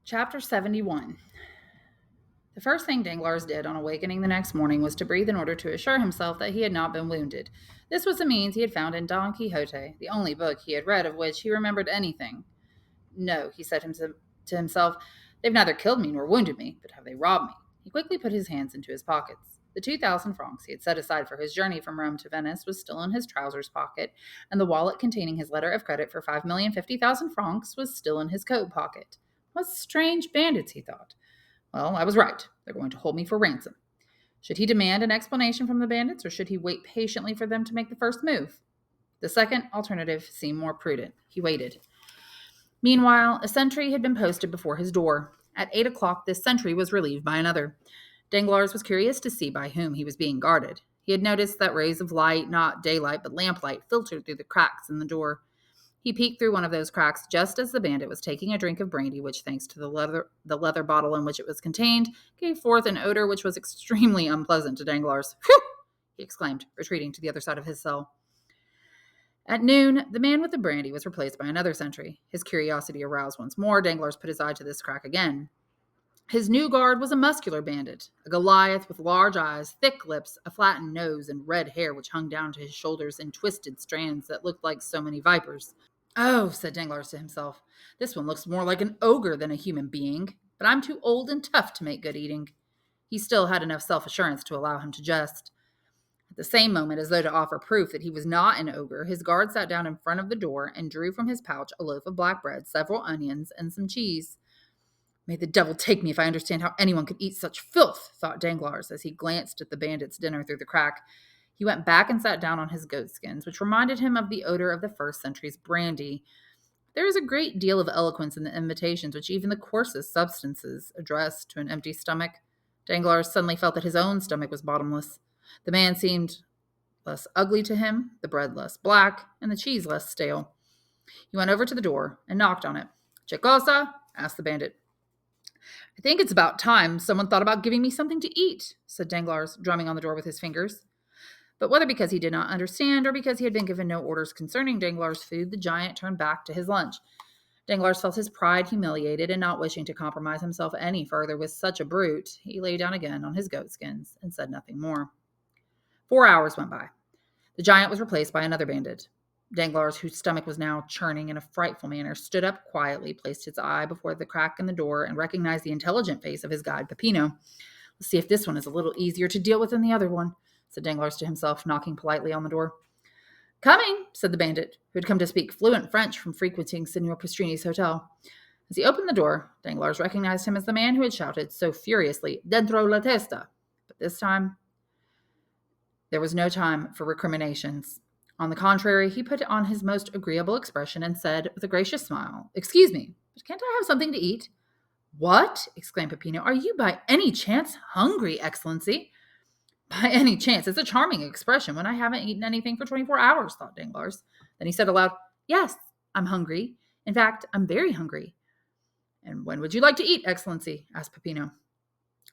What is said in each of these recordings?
Chapter 71. The first thing Danglars did on awakening the next morning was to breathe in order to assure himself that he had not been wounded. This was a means he had found in Don Quixote, the only book he had read of which he remembered anything. No, he said to himself, they've neither killed me nor wounded me, but have they robbed me? He quickly put his hands into his pockets. The 2,000 francs he had set aside for his journey from Rome to Venice was still in his trousers pocket, and the wallet containing his letter of credit for 5,050,000 francs was still in his coat pocket. What strange bandits, he thought. Well, I was right. They're going to hold me for ransom. Should he demand an explanation from the bandits, or should he wait patiently for them to make the first move? The second alternative seemed more prudent. He waited. Meanwhile, a sentry had been posted before his door. At 8 o'clock, this sentry was relieved by another. Danglars was curious to see by whom he was being guarded. He had noticed that rays of light, not daylight but lamplight, filtered through the cracks in the door. He peeked through one of those cracks just as the bandit was taking a drink of brandy, which, thanks to the leather bottle in which it was contained, gave forth an odor which was extremely unpleasant to Danglars. "Phew!" he exclaimed, retreating to the other side of his cell. At noon, the man with the brandy was replaced by another sentry. His curiosity aroused once more. Danglars put his eye to this crack again. His new guard was a muscular bandit, a Goliath with large eyes, thick lips, a flattened nose, and red hair which hung down to his shoulders in twisted strands that looked like so many vipers. Oh, said Danglars to himself, this one looks more like an ogre than a human being, but I'm too old and tough to make good eating. He still had enough self-assurance to allow him to jest. At the same moment, as though to offer proof that he was not an ogre, his guard sat down in front of the door and drew from his pouch a loaf of black bread, several onions, and some cheese. May the devil take me if I understand how anyone could eat such filth, thought Danglars as he glanced at the bandit's dinner through the crack. He went back and sat down on his goatskins, which reminded him of the odor of the first century's brandy. There is a great deal of eloquence in the invitations which even the coarsest substances address to an empty stomach. Danglars suddenly felt that his own stomach was bottomless. The man seemed less ugly to him, the bread less black, and the cheese less stale. He went over to the door and knocked on it. "Che cosa?" asked the bandit. "I think it's about time someone thought about giving me something to eat," said Danglars, drumming on the door with his fingers. But whether because he did not understand or because he had been given no orders concerning Danglars' food, the giant turned back to his lunch. Danglars felt his pride humiliated, and not wishing to compromise himself any further with such a brute, he lay down again on his goatskins and said nothing more. 4 hours went by. The giant was replaced by another bandit. Danglars, whose stomach was now churning in a frightful manner, stood up quietly, placed his eye before the crack in the door, and recognized the intelligent face of his guide, Peppino. "Let's see if this one is a little easier to deal with than the other one," said Danglars to himself, knocking politely on the door. "Coming," said the bandit, who had come to speak fluent French from frequenting Signor Pastrini's hotel. As he opened the door, Danglars recognized him as the man who had shouted so furiously, "Dentro la testa!" But this time, there was no time for recriminations. On the contrary, he put on his most agreeable expression and said, with a gracious smile, "Excuse me, but can't I have something to eat?" "What?" exclaimed Peppino. "Are you by any chance hungry, Excellency?" "By any chance. It's a charming expression when I haven't eaten anything for 24 hours, thought Danglars. Then he said aloud, "Yes, I'm hungry. In fact, I'm very hungry." "And when would you like to eat, Excellency?" asked Peppino.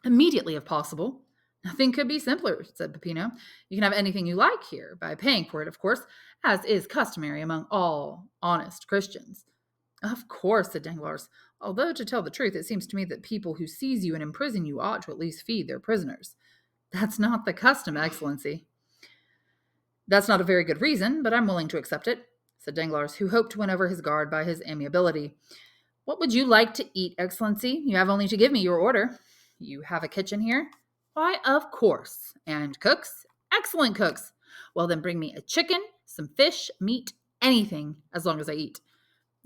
"Immediately, if possible." "Nothing could be simpler," said Peppino. "You can have anything you like here, by paying for it, of course, as is customary among all honest Christians." "Of course," said Danglars, "although, to tell the truth, it seems to me that people who seize you and imprison you ought to at least feed their prisoners." "That's not the custom, Excellency." "That's not a very good reason, but I'm willing to accept it," said Danglars, who hoped to win over his guard by his amiability. "What would you like to eat, Excellency? You have only to give me your order." "You have a kitchen here?" "Why, of course. And cooks?" "Excellent cooks." "Well, then bring me a chicken, some fish, meat, anything, as long as I eat."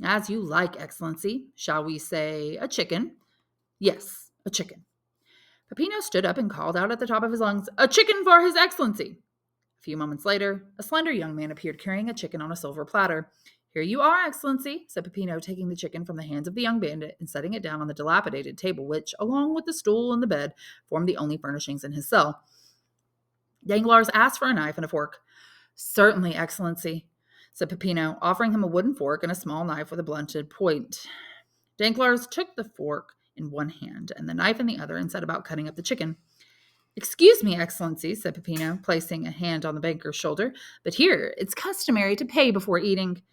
"As you like, Excellency. Shall we say a chicken?" "Yes, a chicken." Peppino stood up and called out at the top of his lungs, "A chicken for his Excellency!" A few moments later, a slender young man appeared carrying a chicken on a silver platter. "Here you are, Excellency," said Peppino, taking the chicken from the hands of the young bandit and setting it down on the dilapidated table which, along with the stool and the bed, formed the only furnishings in his cell. Danglars asked for a knife and a fork. "Certainly, Excellency," said Peppino, offering him a wooden fork and a small knife with a blunted point. Danglars took the fork in one hand and the knife in the other and set about cutting up the chicken. "Excuse me, Excellency," said Peppino, placing a hand on the banker's shoulder, "but here it's customary to pay before eating."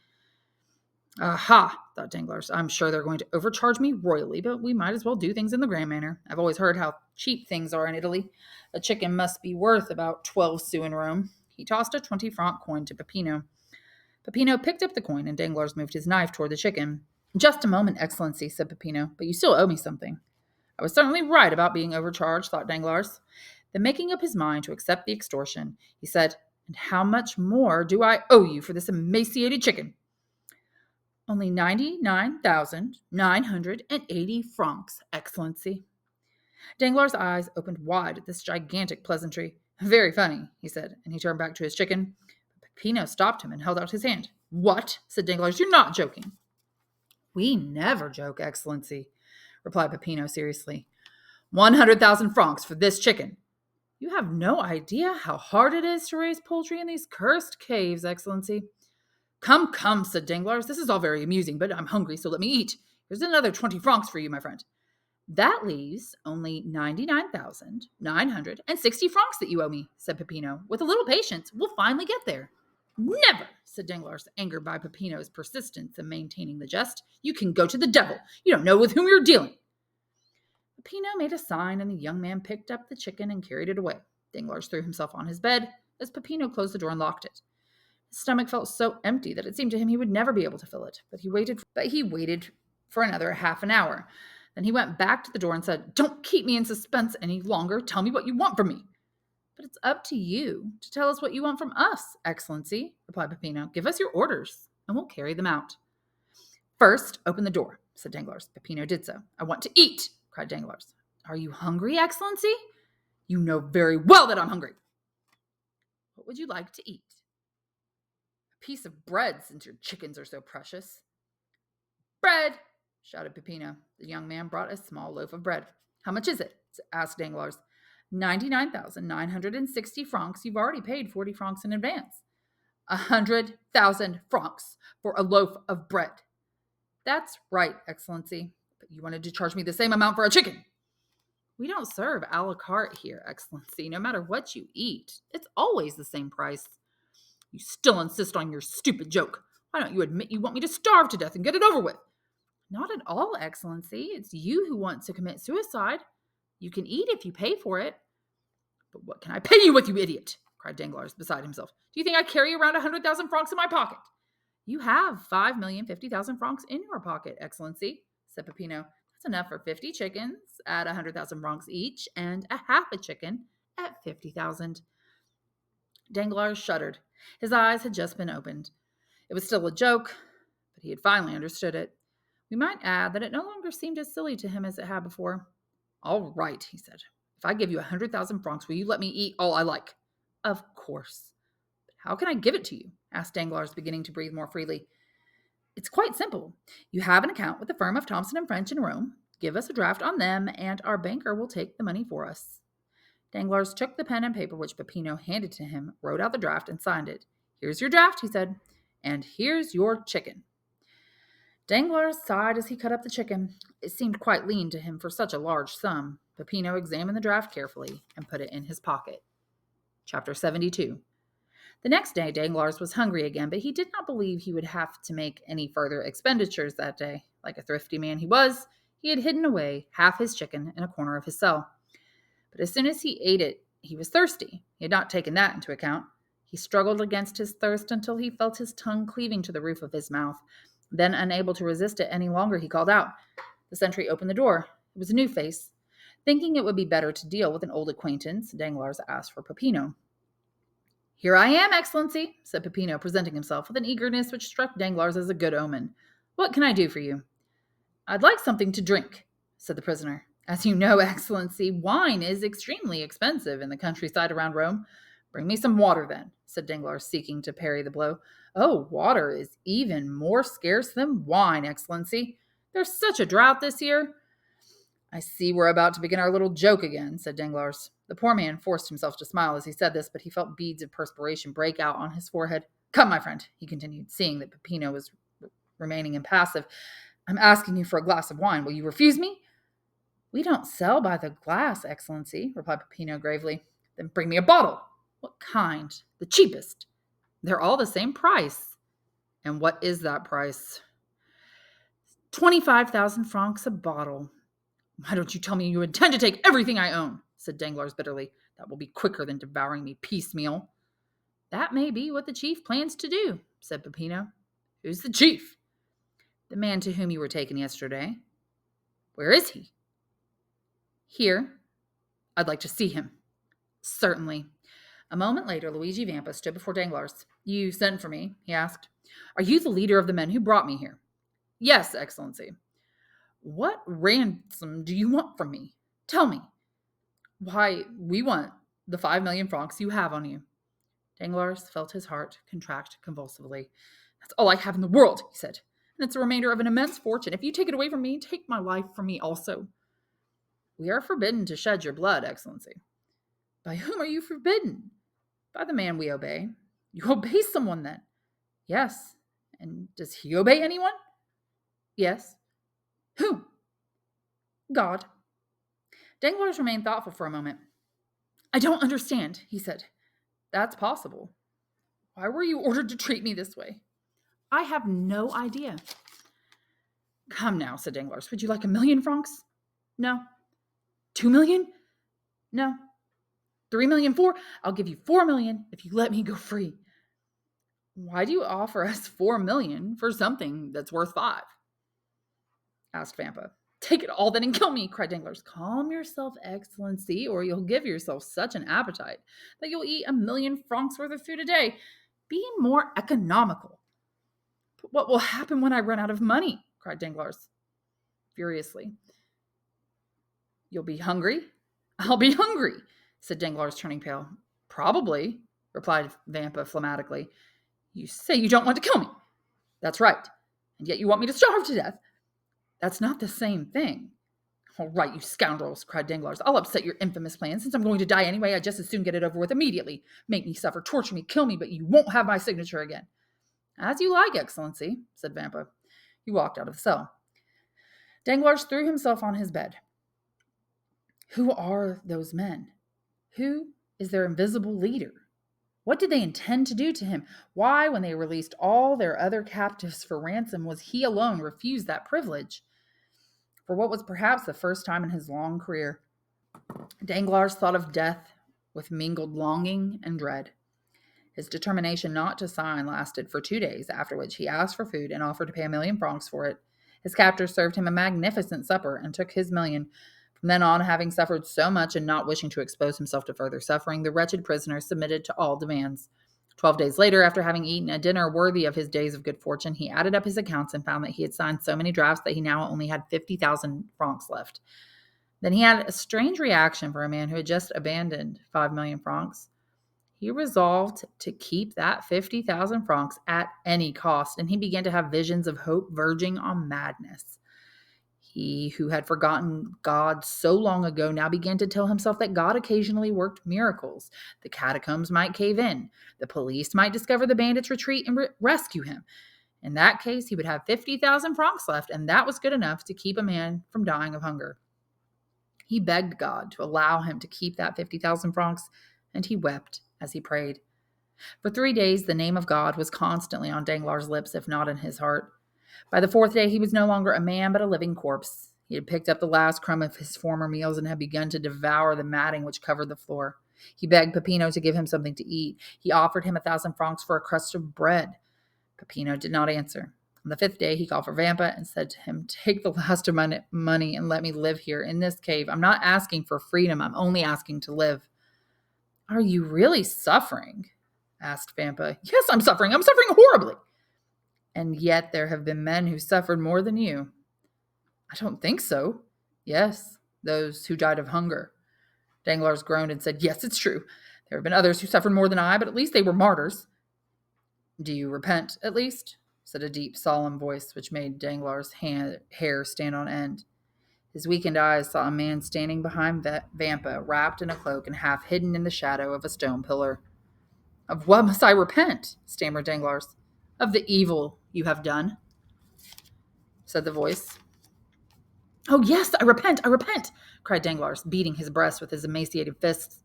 Aha, thought Danglars. I'm sure they're going to overcharge me royally, but we might as well do things in the grand manner. I've always heard how cheap things are in Italy. A chicken must be worth about 12 sous in Rome. He tossed a 20-franc coin to Peppino. Peppino picked up the coin, and Danglars moved his knife toward the chicken. Just a moment, Excellency, said Peppino, but you still owe me something. I was certainly right about being overcharged, thought Danglars. Then, making up his mind to accept the extortion, he said, And how much more do I owe you for this emaciated chicken? Only 99,980 francs, Excellency. Danglars' eyes opened wide at this gigantic pleasantry. Very funny, he said, and he turned back to his chicken. Peppino stopped him and held out his hand. What? Said Danglars. You're not joking. We never joke, Excellency, replied Peppino seriously. 100,000 francs for this chicken. You have no idea how hard it is to raise poultry in these cursed caves, Excellency. Come, come, said Danglars. This is all very amusing, but I'm hungry, so let me eat. Here's another 20 francs for you, my friend. That leaves only 99,960 francs that you owe me, said Peppino. With a little patience, we'll finally get there. Never, said Danglars, angered by Peppino's persistence in maintaining the jest. You can go to the devil. You don't know with whom you're dealing. Peppino made a sign, and the young man picked up the chicken and carried it away. Danglars threw himself on his bed as Peppino closed the door and locked it. His stomach felt so empty that it seemed to him he would never be able to fill it, but he waited for another half an hour. Then he went back to the door and said, Don't keep me in suspense any longer. Tell me what you want from me. But it's up to you to tell us what you want from us, Excellency, replied Peppino. Give us your orders, and we'll carry them out. First, open the door, said Danglars. Peppino did so. I want to eat, cried Danglars. Are you hungry, Excellency? You know very well that I'm hungry. What would you like to eat? A piece of bread, since your chickens are so precious. Bread, shouted Peppino. The young man brought a small loaf of bread. How much is it? Asked Danglars. 99,960 francs. You've already paid 40 francs in advance. 100,000 francs for a loaf of bread. That's right, Excellency. But you wanted to charge me the same amount for a chicken. We don't serve a la carte here, Excellency. No matter what you eat, it's always the same price. You still insist on your stupid joke. Why don't you admit you want me to starve to death and get it over with? Not at all, Excellency. It's you who want to commit suicide. You can eat if you pay for it. But what can I pay you with, you idiot? Cried Danglars, beside himself. Do you think I carry around 100,000 francs in my pocket? You have 5,050,000 francs in your pocket, Excellency, said Peppino. That's enough for 50 chickens at 100,000 francs each, and a half a chicken at 50,000. Danglars shuddered. His eyes had just been opened. It was still a joke, but he had finally understood it. We might add that it no longer seemed as silly to him as it had before. All right, he said. If I give you 100,000 francs, will you let me eat all I like? Of course. But how can I give it to you? Asked Danglars, beginning to breathe more freely. It's quite simple. You have an account with the firm of Thompson & French in Rome. Give us a draft on them, and our banker will take the money for us. Danglars took the pen and paper which Peppino handed to him, wrote out the draft, and signed it. Here's your draft, he said, and here's your chicken. Danglars sighed as he cut up the chicken. It seemed quite lean to him for such a large sum. Peppino examined the draft carefully and put it in his pocket. Chapter 72. The next day, Danglars was hungry again, but he did not believe he would have to make any further expenditures that day. Like a thrifty man he was, he had hidden away half his chicken in a corner of his cell. But as soon as he ate it, he was thirsty. He had not taken that into account. He struggled against his thirst until he felt his tongue cleaving to the roof of his mouth. Then, unable to resist it any longer, he called out. The sentry opened the door. It was a new face. Thinking it would be better to deal with an old acquaintance, Danglars asked for Peppino. Here I am, Excellency, said Peppino, presenting himself with an eagerness which struck Danglars as a good omen. What can I do for you? I'd like something to drink, said the prisoner. As you know, Excellency, wine is extremely expensive in the countryside around Rome. Bring me some water, then, said Danglars, seeking to parry the blow. Oh, water is even more scarce than wine, Excellency. There's such a drought this year. I see we're about to begin our little joke again, said Danglars. The poor man forced himself to smile as he said this, but he felt beads of perspiration break out on his forehead. Come, my friend, he continued, seeing that Peppino was remaining impassive. I'm asking you for a glass of wine. Will you refuse me? We don't sell by the glass, Excellency, replied Peppino gravely. Then bring me a bottle. What kind? The cheapest. They're all the same price. And what is that price? 25,000 francs a bottle. Why don't you tell me you intend to take everything I own? Said Danglars bitterly. That will be quicker than devouring me piecemeal. That may be what the chief plans to do, said Peppino. Who's the chief? The man to whom you were taken yesterday. Where is he? Here. I'd like to see him. Certainly. A moment later, Luigi Vampa stood before Danglars. You sent for me, he asked. Are you the leader of the men who brought me here? Yes, Excellency. What ransom do you want from me? Tell me. Why, we want the 5,000,000 francs you have on you. Danglars felt his heart contract convulsively. That's all I have in the world, he said, and it's the remainder of an immense fortune. If you take it away from me, take my life from me also. We are forbidden to shed your blood, Excellency. By whom are you forbidden? By the man we obey. You obey someone, then? Yes. And does he obey anyone? Yes. Who? God. Danglars remained thoughtful for a moment. I don't understand, he said. That's possible. Why were you ordered to treat me this way? I have no idea. Come now, said Danglars. Would you like 1,000,000 francs? No. 2,000,000? No. 3,000,000, 4? I'll give you 4,000,000 if you let me go free. Why do you offer us 4,000,000 for something that's worth 5? Asked Vampa. Take it all then and kill me, cried Danglars. Calm yourself, Excellency, or you'll give yourself such an appetite that you'll eat 1,000,000 francs worth of food a day. Be more economical. But what will happen when I run out of money? Cried Danglars furiously. You'll be hungry? I'll be hungry, said Danglars, turning pale. Probably, replied Vampa phlegmatically. You say you don't want to kill me. That's right. And yet you want me to starve to death. That's not the same thing. All right, you scoundrels, cried Danglars. I'll upset your infamous plan. Since I'm going to die anyway, I'd just as soon get it over with immediately. Make me suffer, torture me, kill me, but you won't have my signature again. As you like, Excellency, said Vampa. He walked out of the cell. Danglars threw himself on his bed. Who are those men? Who is their invisible leader? What did they intend to do to him? Why, when they released all their other captives for ransom, was he alone refused that privilege? For what was perhaps the first time in his long career, Danglars thought of death with mingled longing and dread. His determination not to sign lasted for 2 days, after which he asked for food and offered to pay 1,000,000 francs for it. His captors served him a magnificent supper and took his 1,000,000. From then on, having suffered so much and not wishing to expose himself to further suffering, the wretched prisoner submitted to all demands. 12 days later, after having eaten a dinner worthy of his days of good fortune, he added up his accounts and found that he had signed so many drafts that he now only had 50,000 francs left. Then he had a strange reaction for a man who had just abandoned 5,000,000 francs. He resolved to keep that 50,000 francs at any cost, and he began to have visions of hope verging on madness. He who had forgotten God so long ago now began to tell himself that God occasionally worked miracles. The catacombs might cave in. The police might discover the bandits' retreat and rescue him. In that case, he would have 50,000 francs left, and that was good enough to keep a man from dying of hunger. He begged God to allow him to keep that 50,000 francs, and he wept as he prayed. For 3 days, the name of God was constantly on Danglars' lips, if not in his heart. By the 4th day, he was no longer a man, but a living corpse. He had picked up the last crumb of his former meals and had begun to devour the matting which covered the floor. He begged Peppino to give him something to eat. He offered him 1,000 francs for a crust of bread. Peppino did not answer. On the 5th day, he called for Vampa and said to him, take the last of my money and let me live here in this cave. I'm not asking for freedom. I'm only asking to live. Are you really suffering? Asked Vampa. Yes, I'm suffering. I'm suffering horribly. And yet there have been men who suffered more than you. I don't think so. Yes, those who died of hunger. Danglars groaned and said, yes, it's true. There have been others who suffered more than I, but at least they were martyrs. Do you repent, at least? Said a deep, solemn voice, which made Danglars' hair stand on end. His weakened eyes saw a man standing behind Vampa, wrapped in a cloak and half hidden in the shadow of a stone pillar. Of what must I repent? Stammered Danglars. Of the evil you have done, said the voice. Oh, yes, I repent, cried Danglars, beating his breast with his emaciated fists.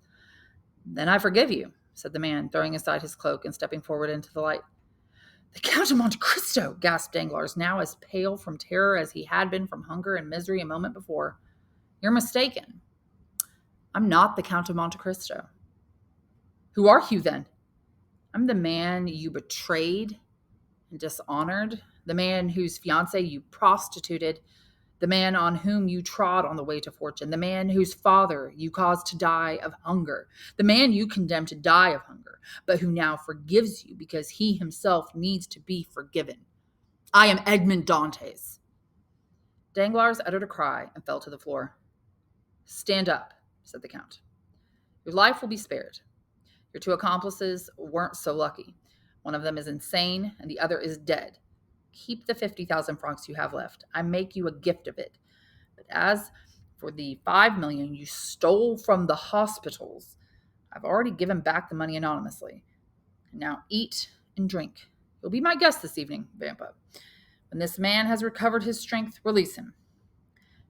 Then I forgive you, said the man, throwing aside his cloak and stepping forward into the light. The Count of Monte Cristo, gasped Danglars, now as pale from terror as he had been from hunger and misery a moment before. You're mistaken. I'm not the Count of Monte Cristo. Who are you, then? I'm the man you betrayed and dishonored, the man whose fiancée you prostituted, the man on whom you trod on the way to fortune, the man whose father you caused to die of hunger, the man you condemned to die of hunger, but who now forgives you because he himself needs to be forgiven. I am Edmond Dantès. Danglars uttered a cry and fell to the floor. Stand up, said the Count. Your life will be spared. Your two accomplices weren't so lucky. One of them is insane, and the other is dead. Keep the 50,000 francs you have left. I make you a gift of it. But as for the 5 million you stole from the hospitals, I've already given back the money anonymously. Now eat and drink. You'll be my guest this evening, Vampa. When this man has recovered his strength, release him.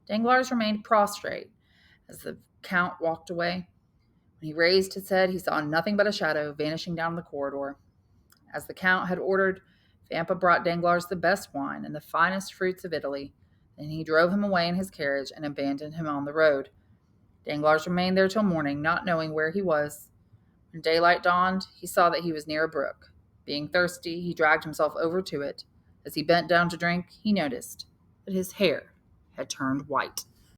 Danglars remained prostrate as the Count walked away. When he raised his head, he saw nothing but a shadow vanishing down the corridor. As the Count had ordered, Vampa brought Danglars the best wine and the finest fruits of Italy. Then he drove him away in his carriage and abandoned him on the road. Danglars remained there till morning, not knowing where he was. When daylight dawned, he saw that he was near a brook. Being thirsty, he dragged himself over to it. As he bent down to drink, he noticed that his hair had turned white.